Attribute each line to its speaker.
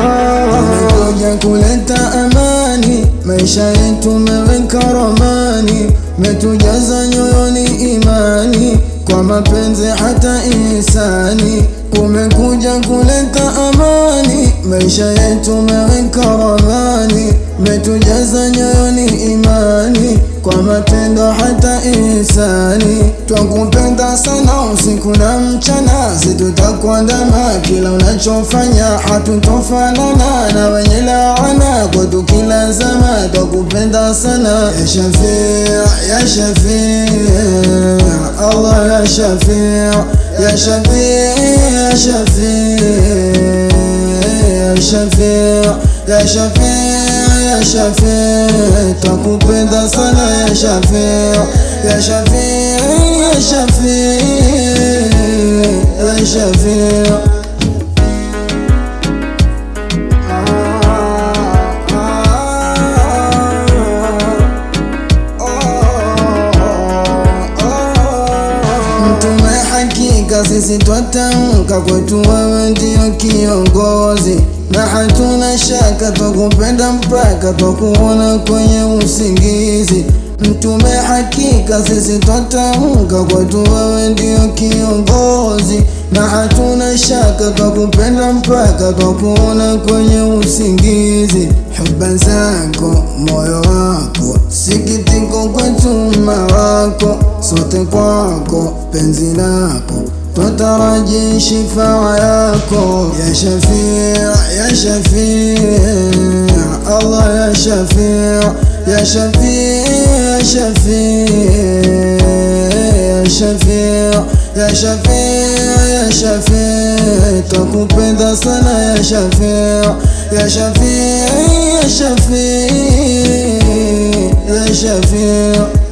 Speaker 1: Umekuja kuleta amani, maisha yetu umeweka ramani, umetujaza nyoyoni imani, kwa mapenzi hata ihsani. Umekuja kuleta amani, maisha yetu umeweka ramani, umetujaza nyoyoni imani, kwa matendo hata ihsani. Twakupenda sana usiku na mchana, situtakuandama kila unachofanya, hatutofanana na wenye laana kwetu kila zama. Twakupenda sana ya Shafii, ya Shafii, Allah ya Shafii, ya Shafii, ya Shafii, ya Shafii, ya Shafii, ya Shafii. Twakupenda sana ya Shafii, ya Shafii, ya Shafii, ya Shafii. Mtume hakika sisi twatamka, kwetu wewe ndio kiongozi, na hatuna shaka twakupenda mpaka twakuona kwenye usingizi. Mtume hakika sisi twatamka, kwetu wewe ndio kiongozi, na hatuna shaka twakupenda mpaka twakuona kwenye usingizi. Huba zako moyo wako, sikitiko kwetu umma wako, sote kwako penzi lako twataraji shifaa yako. Ya Shafii, ya Shafii, Allah ya Shafii, ya Shafii, ya Shafii, ya Shafii, ya Shafii, ya Shafii. Twakupenda sana ya Shafii, ya Shafii, ya Shafii, ya Shafii.